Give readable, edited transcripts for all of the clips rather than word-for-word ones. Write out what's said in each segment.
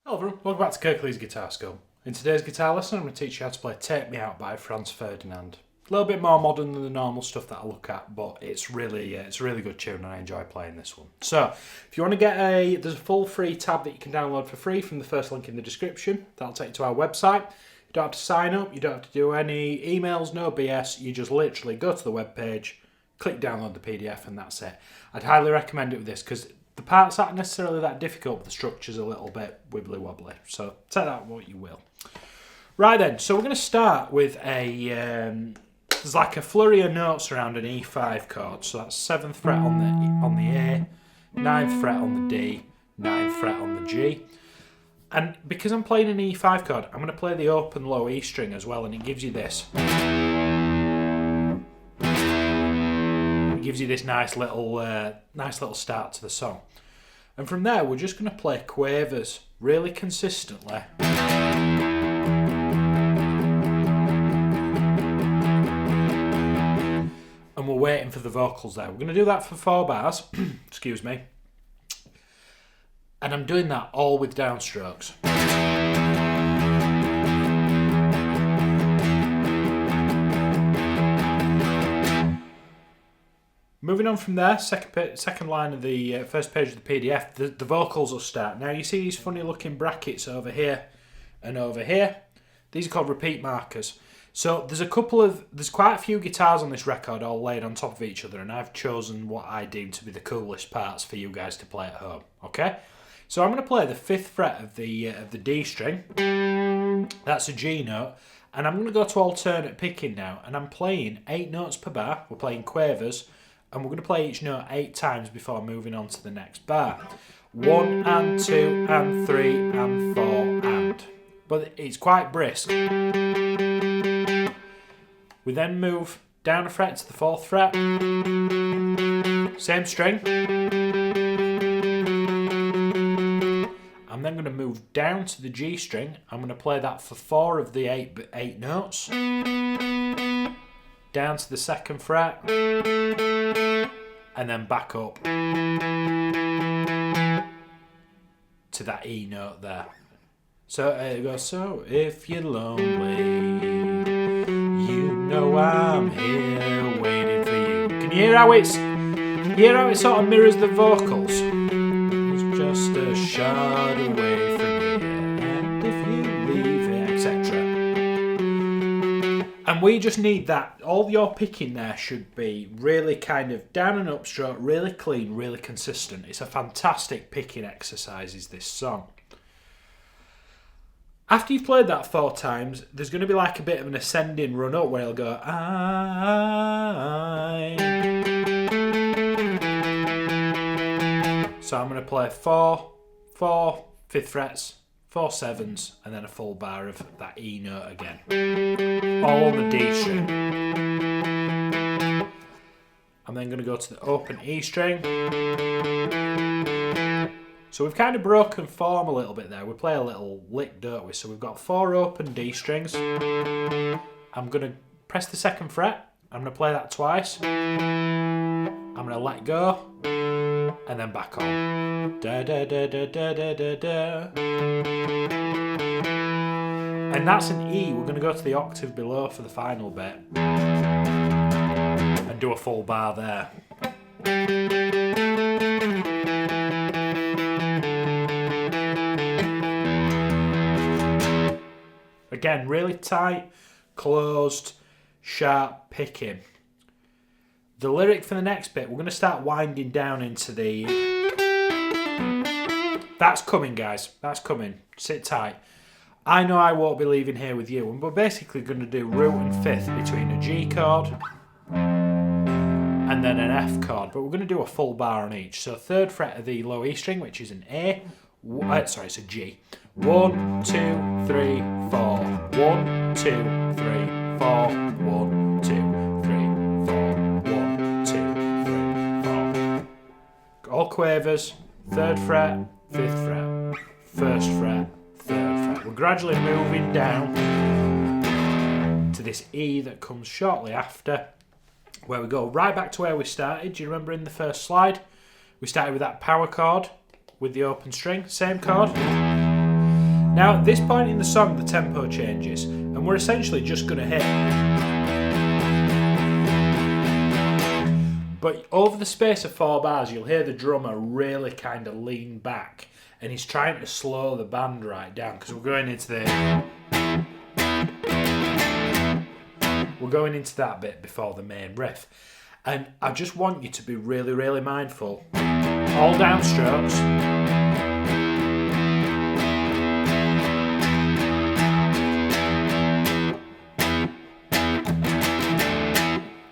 Hello everyone, welcome back to Kirklees Guitar School. In today's guitar lesson I'm going to teach you how to play Take Me Out by Franz Ferdinand. A little bit more modern than the normal stuff that I look at, but it's really a really good tune and I enjoy playing this one. So, if you want to get there's a full free tab that you can download for free from the first link in the description. That'll take you to our website. You don't have to sign up, you don't have to do any emails, no BS. You just literally go to the webpage, click download the PDF and that's it. I'd highly recommend it with this because the parts aren't necessarily that difficult, but the structure's a little bit wibbly wobbly. So take that what you will. Right then, so we're going to start with there's like a flurry of notes around an E5 chord. So that's 7th fret on the A, 9th fret on the D, 9th fret on the G. And because I'm playing an E5 chord, I'm going to play the open low E string as well, and it gives you this. It gives you this nice little start to the song. And from there, we're just going to play quavers really consistently. And we're waiting for the vocals there. We're going to do that for 4 bars. Excuse me. And I'm doing that all with downstrokes. Moving on from there, second line of the first page of the PDF, the vocals will start. Now you see these funny looking brackets over here and over here. These are called repeat markers. So there's quite a few guitars on this record all laid on top of each other, and I've chosen what I deem to be the coolest parts for you guys to play at home. Okay? So I'm going to play the 5th fret of the D string. That's a G note. And I'm going to go to alternate picking now, and I'm playing 8 notes per bar. We're playing quavers. And we're going to play each note 8 times before moving on to the next bar. 1 and 2 and 3 and 4 and. But it's quite brisk. We then move down a fret to the 4th fret. Same string. I'm then going to move down to the G string. I'm going to play that for 4 of the 8 notes. Down to the 2nd fret, and then back up to that E note there. So it goes, so if you're lonely, you know I'm here waiting for you. Can you hear how it sort of mirrors the vocals? It's just a shot away from here, and if you leave it, etc. And we just need that. All your picking there should be really kind of down and up stroke, really clean, really consistent. It's a fantastic picking exercise, is this song. After you've played that 4 times, there's going to be like a bit of an ascending run up where it'll go, I. So I'm going to play 4 5th frets, 4 7s, and then a full bar of that E note again. All on the D string. I'm then going to go to the open E string. So we've kind of broken form a little bit there. We play a little lick, don't we? So we've got 4 open D strings. I'm going to press the 2nd fret. I'm going to play that twice. I'm going to let go. And then back on. Da da da da da da da da. And that's an E. We're going to go to the octave below for the final bit. And do a full bar there. Again, really tight, closed, sharp picking. The lyric for the next bit, we're going to start winding down into the... That's coming, guys. That's coming. Sit tight. I know I won't be leaving here with you. And we're basically going to do root and 5th between a G chord and then an F chord. But we're going to do a full bar on each. So 3rd fret of the low E string, which is an A. Sorry, it's a G. 1, 2, 3, 4. 1, 2, 3, 4. 1, 2, 3, 4. 1, 2, 3, 4. All quavers. 3rd fret, 5th fret, 1st fret, 3rd fret. We're gradually moving down to this E that comes shortly after, where we go right back to where we started. Do you remember in the first slide? We started with that power chord with the open string, same chord. Now at this point in the song the tempo changes and we're essentially just going to hit. But over the space of 4 bars you'll hear the drummer really kind of lean back and he's trying to slow the band right down because we're going into that bit before the main riff. And I just want you to be really, really mindful. All downstrokes.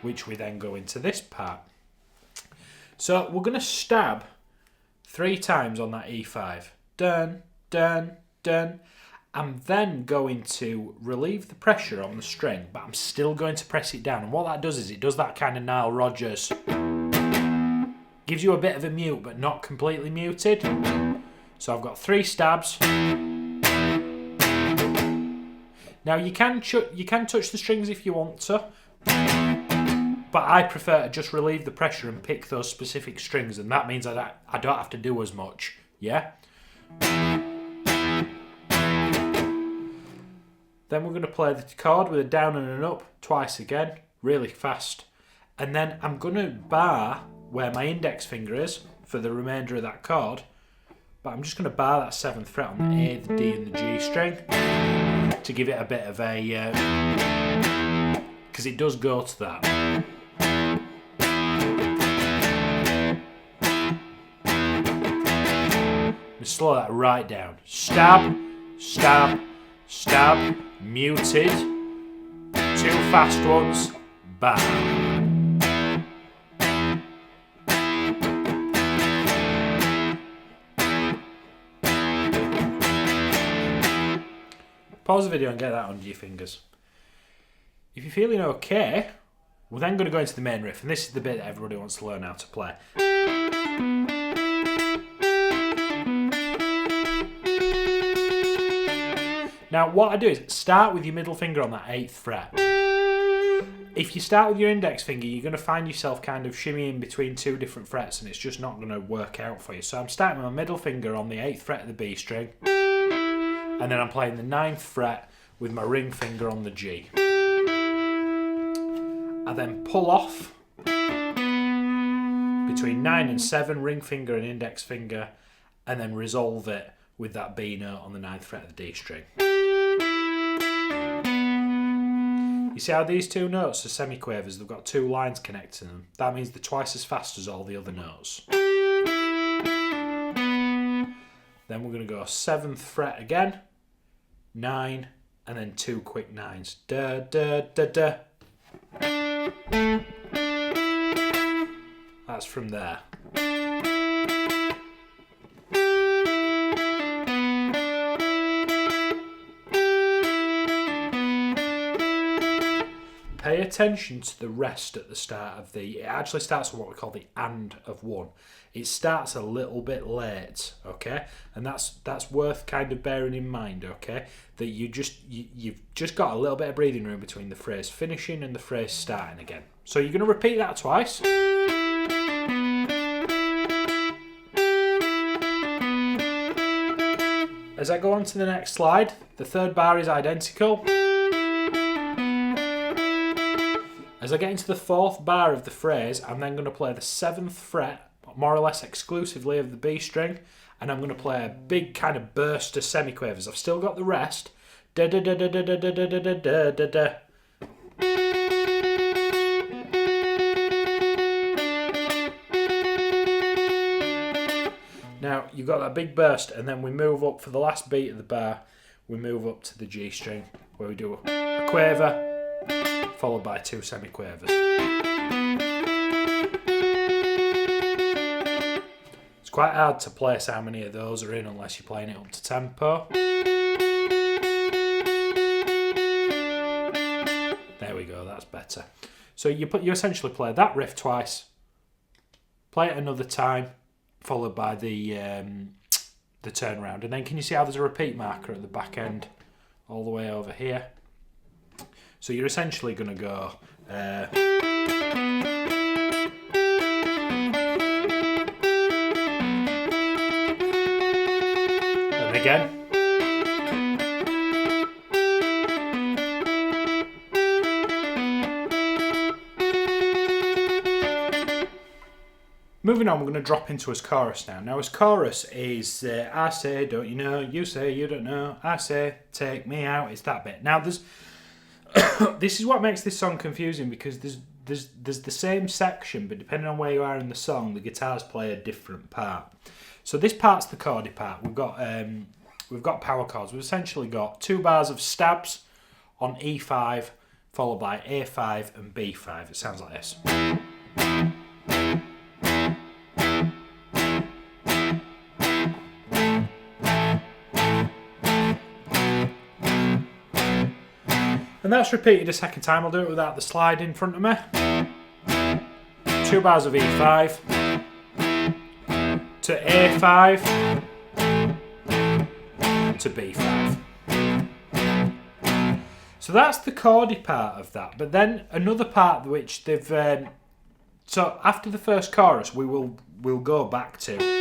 Which we then go into this part. So we're going to stab 3 times on that E5. Dun, dun, dun. I'm then going to relieve the pressure on the string, but I'm still going to press it down. And what that does is it does that kind of Nile Rodgers. Gives you a bit of a mute, but not completely muted. So I've got 3 stabs. Now you can touch the strings if you want to. But I prefer to just relieve the pressure and pick those specific strings, and that means I don't have to do as much, yeah? Then we're going to play the chord with a down and an up twice again, really fast. And then I'm going to bar where my index finger is for the remainder of that chord, but I'm just going to bar that 7th fret on the A, the D and the G string to give it a bit of a... because it does go to that. Slow that right down. Stab, stab, stab, muted. 2 fast ones, bam. Pause the video and get that under your fingers. If you're feeling okay, we're then going to go into the main riff, and this is the bit that everybody wants to learn how to play. Now what I do is start with your middle finger on that 8th fret. If you start with your index finger, you're going to find yourself kind of shimmying between 2 different frets and it's just not going to work out for you. So I'm starting with my middle finger on the 8th fret of the B string, and then I'm playing the 9th fret with my ring finger on the G. I then pull off between 9 and 7, ring finger and index finger, and then resolve it with that B note on the 9th fret of the D string. You see how these 2 notes are semiquavers? They've got 2 lines connecting them. That means they're twice as fast as all the other notes. Then we're going to go 7th fret again, 9, and then 2 quick 9s. Da, da, da, da. That's from there. Pay attention to the rest at the start of the... It actually starts with what we call the and of 1. It starts a little bit late, okay? And that's worth kind of bearing in mind, okay? That you've just got a little bit of breathing room between the phrase finishing and the phrase starting again. So you're going to repeat that twice. As I go on to the next slide, the 3rd bar is identical. As I get into the 4th bar of the phrase, I'm then going to play the 7th fret, more or less exclusively of the B string, and I'm going to play a big kind of burst of semiquavers. I've still got the rest. Da da da da da da da da da da da da. Now you've got that big burst, and then we move up for the last beat of the bar. We move up to the G string where we do a quaver, followed by 2 semiquavers. It's quite hard to place how many of those are in unless you're playing it up to tempo. There we go, that's better. So you essentially play that riff twice, play it another time, followed by the turnaround. And then can you see how there's a repeat marker at the back end all the way over here? So you're essentially going to go and again. Moving on, we're going to drop into his chorus now. Now his chorus is, I say, don't you know, you say you don't know, I say, take me out, it's that bit. Now there's, this is what makes this song confusing, because there's the same section, but depending on where you are in the song, the guitars play a different part. So this part's the chordy part. We've got power chords. We've essentially got 2 bars of stabs on E5, followed by A5 and B5. It sounds like this. And that's repeated a second time. I'll do it without the slide in front of me. 2 bars of E5 to A5 to B5. So that's the chordy part of that. But then another part which they've... so after the first chorus, we'll go back to...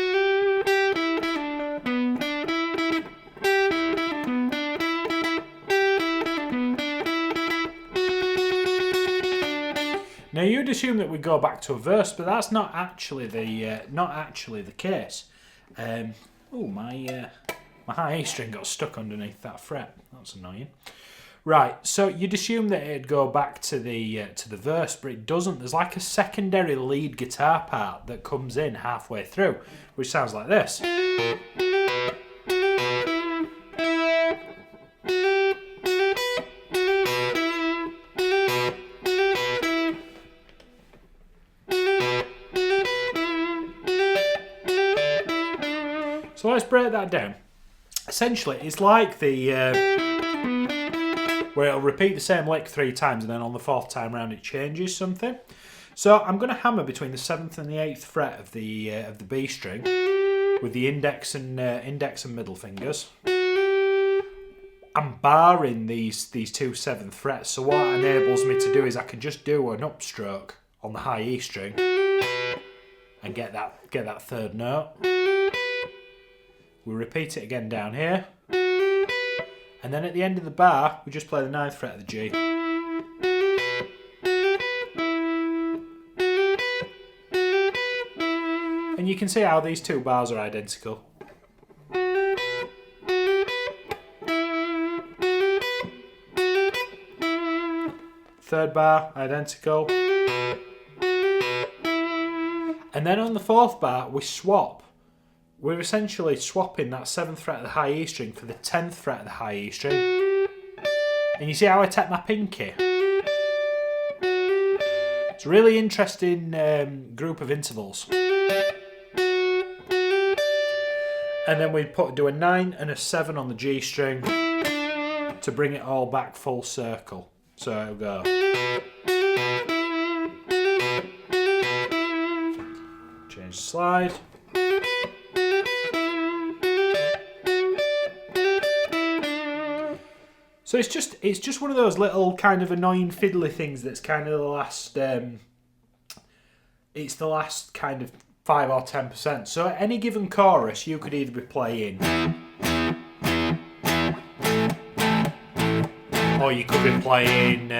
Now you'd assume that we go back to a verse, but that's not actually the case. Oh, my high E string got stuck underneath that fret. That's annoying. Right, so you'd assume that it'd go back to the verse, but it doesn't. There's like a secondary lead guitar part that comes in halfway through, which sounds like this. So let's break that down. Essentially, it's like the where it'll repeat the same lick 3 times, and then on the 4th time round it changes something. So I'm going to hammer between the 7th and the 8th fret of the B string with the index and middle fingers. I'm barring these 2 7th frets, so what it enables me to do is I can just do an upstroke on the high E string and get that 3rd note. We repeat it again down here, and then at the end of the bar we just play the 9th fret of the G. And you can see how these 2 bars are identical. 3rd bar, identical. And then on the 4th bar we swap. We're essentially swapping that 7th fret of the high E string for the 10th fret of the high E string. And you see how I tap my pinky? It's a really interesting group of intervals. And then we do a 9 and a 7 on the G string to bring it all back full circle. So it'll go. Change the slide. So it's just one of those little kind of annoying fiddly things that's kind of the last it's the last kind of 5 or 10%. So at any given chorus you could either be playing or you could be playing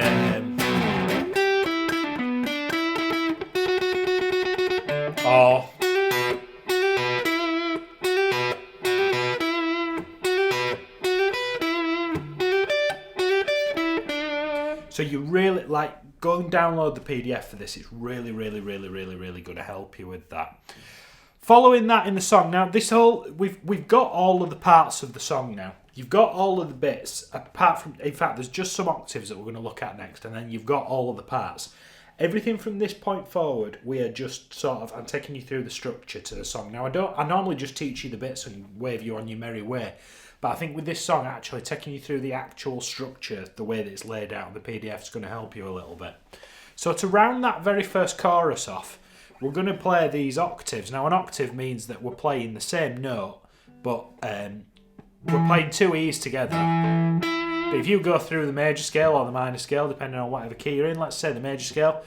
or so you really, like, go and download the PDF for this. It's really going to help you with that. Following that in the song, now this whole, we've got all of the parts of the song now. You've got all of the bits, apart from, in fact, there's just some octaves that we're going to look at next, and then you've got all of the parts. Everything from this point forward, we are just sort of, I'm taking you through the structure to the song. Now, I normally just teach you the bits and wave you on your merry way. But I think with this song, actually taking you through the actual structure, the way that it's laid out in the PDF is going to help you a little bit. So to round that very first chorus off, we're going to play these octaves. Now an octave means that we're playing the same note, but we're playing 2 E's together. But if you go through the major scale or the minor scale, depending on whatever key you're in, let's say the major scale,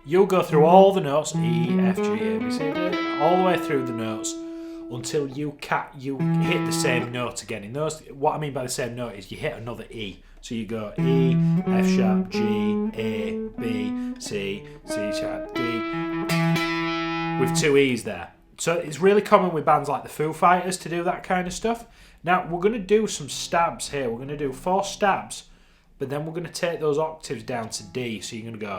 you'll go through all the notes, E, F, G, A, B, C, D, all the way through the notes, until you hit the same note again. In those, what I mean by the same note is you hit another E. So you go E, F sharp, G, A, B, C, C sharp, D, with 2 E's there. So it's really common with bands like the Foo Fighters to do that kind of stuff. Now we're going to do some stabs here. We're going to do 4 stabs, but then we're going to take those octaves down to D. So you're going to go.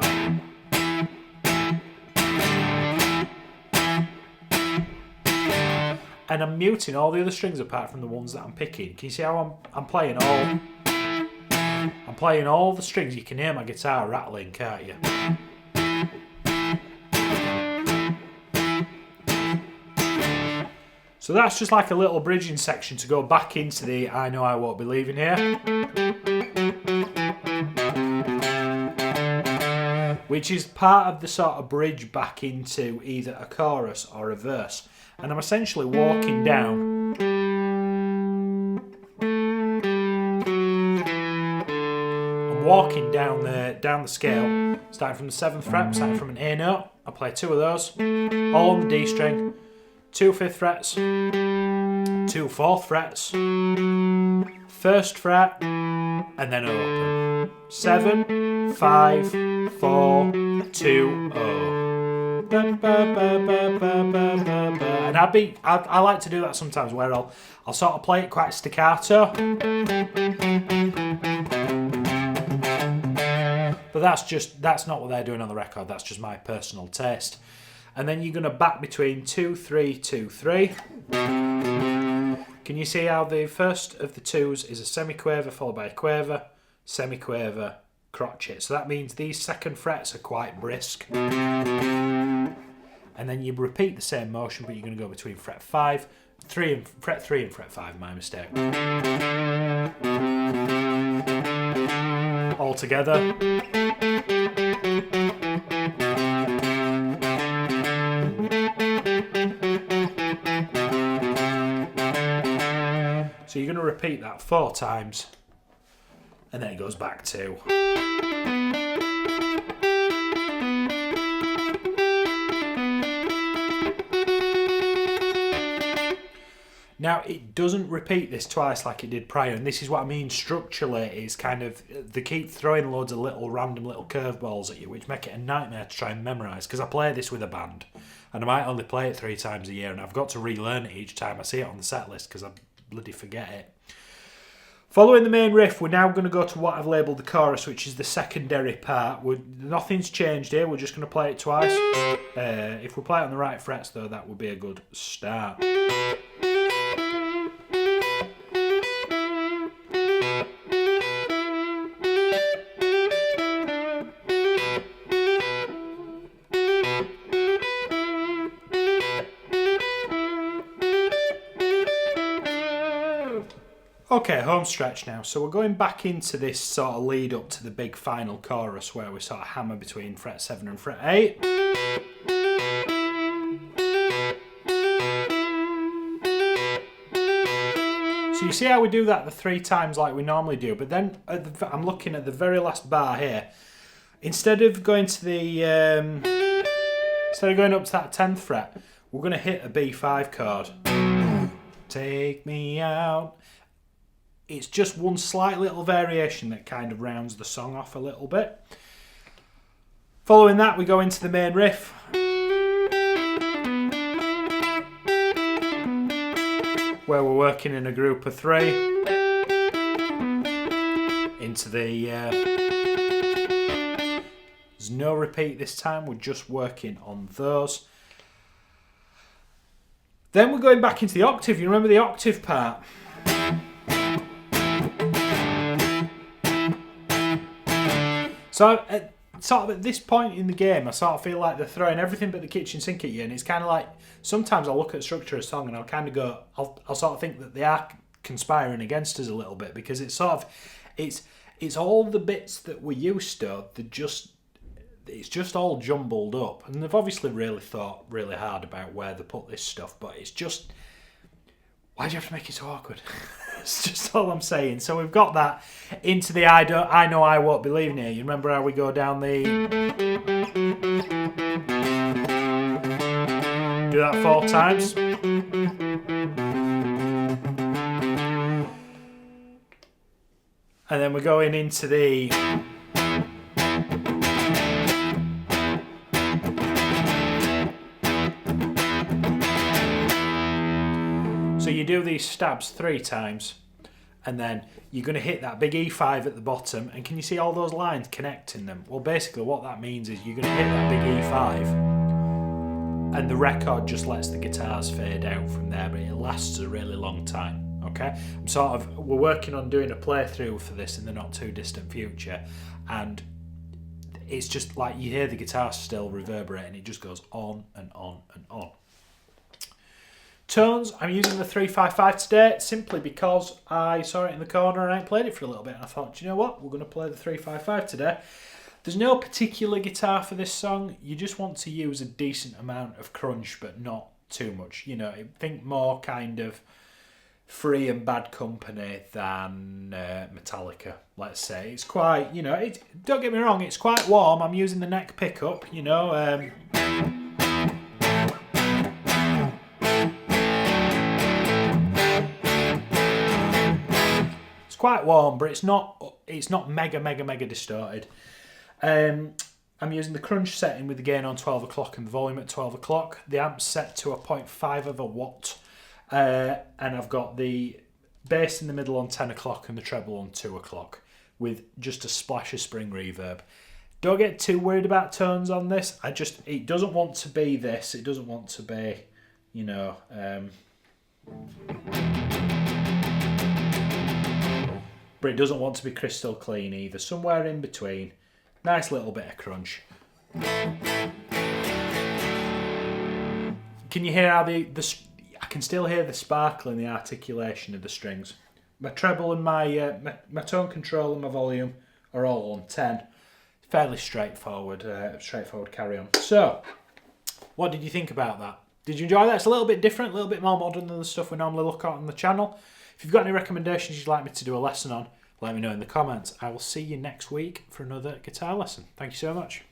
And I'm muting all the other strings apart from the ones that I'm picking. Can you see how I'm playing all? I'm playing all the strings. You can hear my guitar rattling, can't you? So that's just like a little bridging section to go back into the I Know I Won't Be Leaving Here. Which is part of the sort of bridge back into either a chorus or a verse. And I'm essentially walking down. I'm walking down the scale, starting from the 7th fret, starting from an A note. I play 2 of those, all on the D string, 2 5th frets, 2 4th frets, 1st fret, and then open. 7, 5, 4, 2, 0. And I like to do that sometimes where I'll sort of play it quite staccato. But that's not what they're doing on the record, that's just my personal taste. And then you're going to back between 2, 3, 2, 3. Can you see how the first of the 2s is a semiquaver followed by a quaver, semiquaver, crotchet. So that means these 2nd frets are quite brisk. And then you repeat the same motion, but you're going to go between fret 3 and fret 5, my mistake. All together. So you're going to repeat that 4 times, and then it goes back to. Now, it doesn't repeat this twice like it did prior, and this is what I mean structurally, is kind of, they keep throwing loads of random little curveballs at you, which make it a nightmare to try and memorise, because I play this with a band, and I might only play it 3 times a year, and I've got to relearn it each time I see it on the set list, because I bloody forget it. Following the main riff, we're now going to go to what I've labelled the chorus, which is the secondary part. Nothing's changed here, we're just going to play it twice. If we play it on the right frets, though, that would be a good start. Okay, home stretch now. So we're going back into this sort of lead up to the big final chorus where we sort of hammer between fret 7 and fret 8. So you see how we do that the 3 times like we normally do, but then I'm looking at the very last bar here. Instead of going to the instead of going up to that 10th fret, we're going to hit a B5 chord. Take me out. It's just one slight little variation that kind of rounds the song off a little bit. Following that, we go into the main riff. Where we're working in a group of 3. Into the... there's no repeat this time, we're just working on those. Then we're going back into the octave. You remember the octave part? So at this point in the game, I sort of feel like they're throwing everything but the kitchen sink at you, and it's kind of like, sometimes I'll look at the structure of a song and I'll kind of go, I'll sort of think that they are conspiring against us a little bit, because it's sort of, it's all the bits that we're used to, it's just all jumbled up, and they've obviously really thought really hard about where they put this stuff, but it's just, why do you have to make it so awkward? It's just all I'm saying. So we've got that into the I Know I Won't Be Leaving Here. You remember how we go down the... Do that 4 times. And then we're going into the... So you do these stabs 3 times, and then you're going to hit that big E5 at the bottom, and can you see all those lines connecting them? Well, basically what that means is you're going to hit that big E5, and the record just lets the guitars fade out from there, but it lasts a really long time. Okay, we're working on doing a playthrough for this in the not too distant future, and it's just like you hear the guitar still reverberating, it just goes on and on and on. Tones, I'm using the 355 today simply because I saw it in the corner and I played it for a little bit, and I thought, do you know what, we're going to play the 355 today. There's no particular guitar for this song, you just want to use a decent amount of crunch but not too much. You know, think more kind of Free and Bad Company than Metallica, let's say. It's quite, you know, don't get me wrong, it's quite warm. I'm using the neck pickup, you know. It's quite warm, but it's not mega distorted. I'm using the crunch setting with the gain on 12 o'clock and the volume at 12 o'clock. The amp's set to a 0.5 of a watt. And I've got the bass in the middle on 10 o'clock and the treble on 2 o'clock with just a splash of spring reverb. Don't get too worried about tones on this. It doesn't want to be this. It doesn't want to be, you know... but it doesn't want to be crystal clean either. Somewhere in between. Nice little bit of crunch. Can you hear how I can still hear the sparkle in the articulation of the strings. My treble and my tone control and my volume are all on 10. Fairly straightforward carry on. So, what did you think about that? Did you enjoy that? It's a little bit different, a little bit more modern than the stuff we normally look at on the channel. If you've got any recommendations you'd like me to do a lesson on, let me know in the comments. I will see you next week for another guitar lesson. Thank you so much.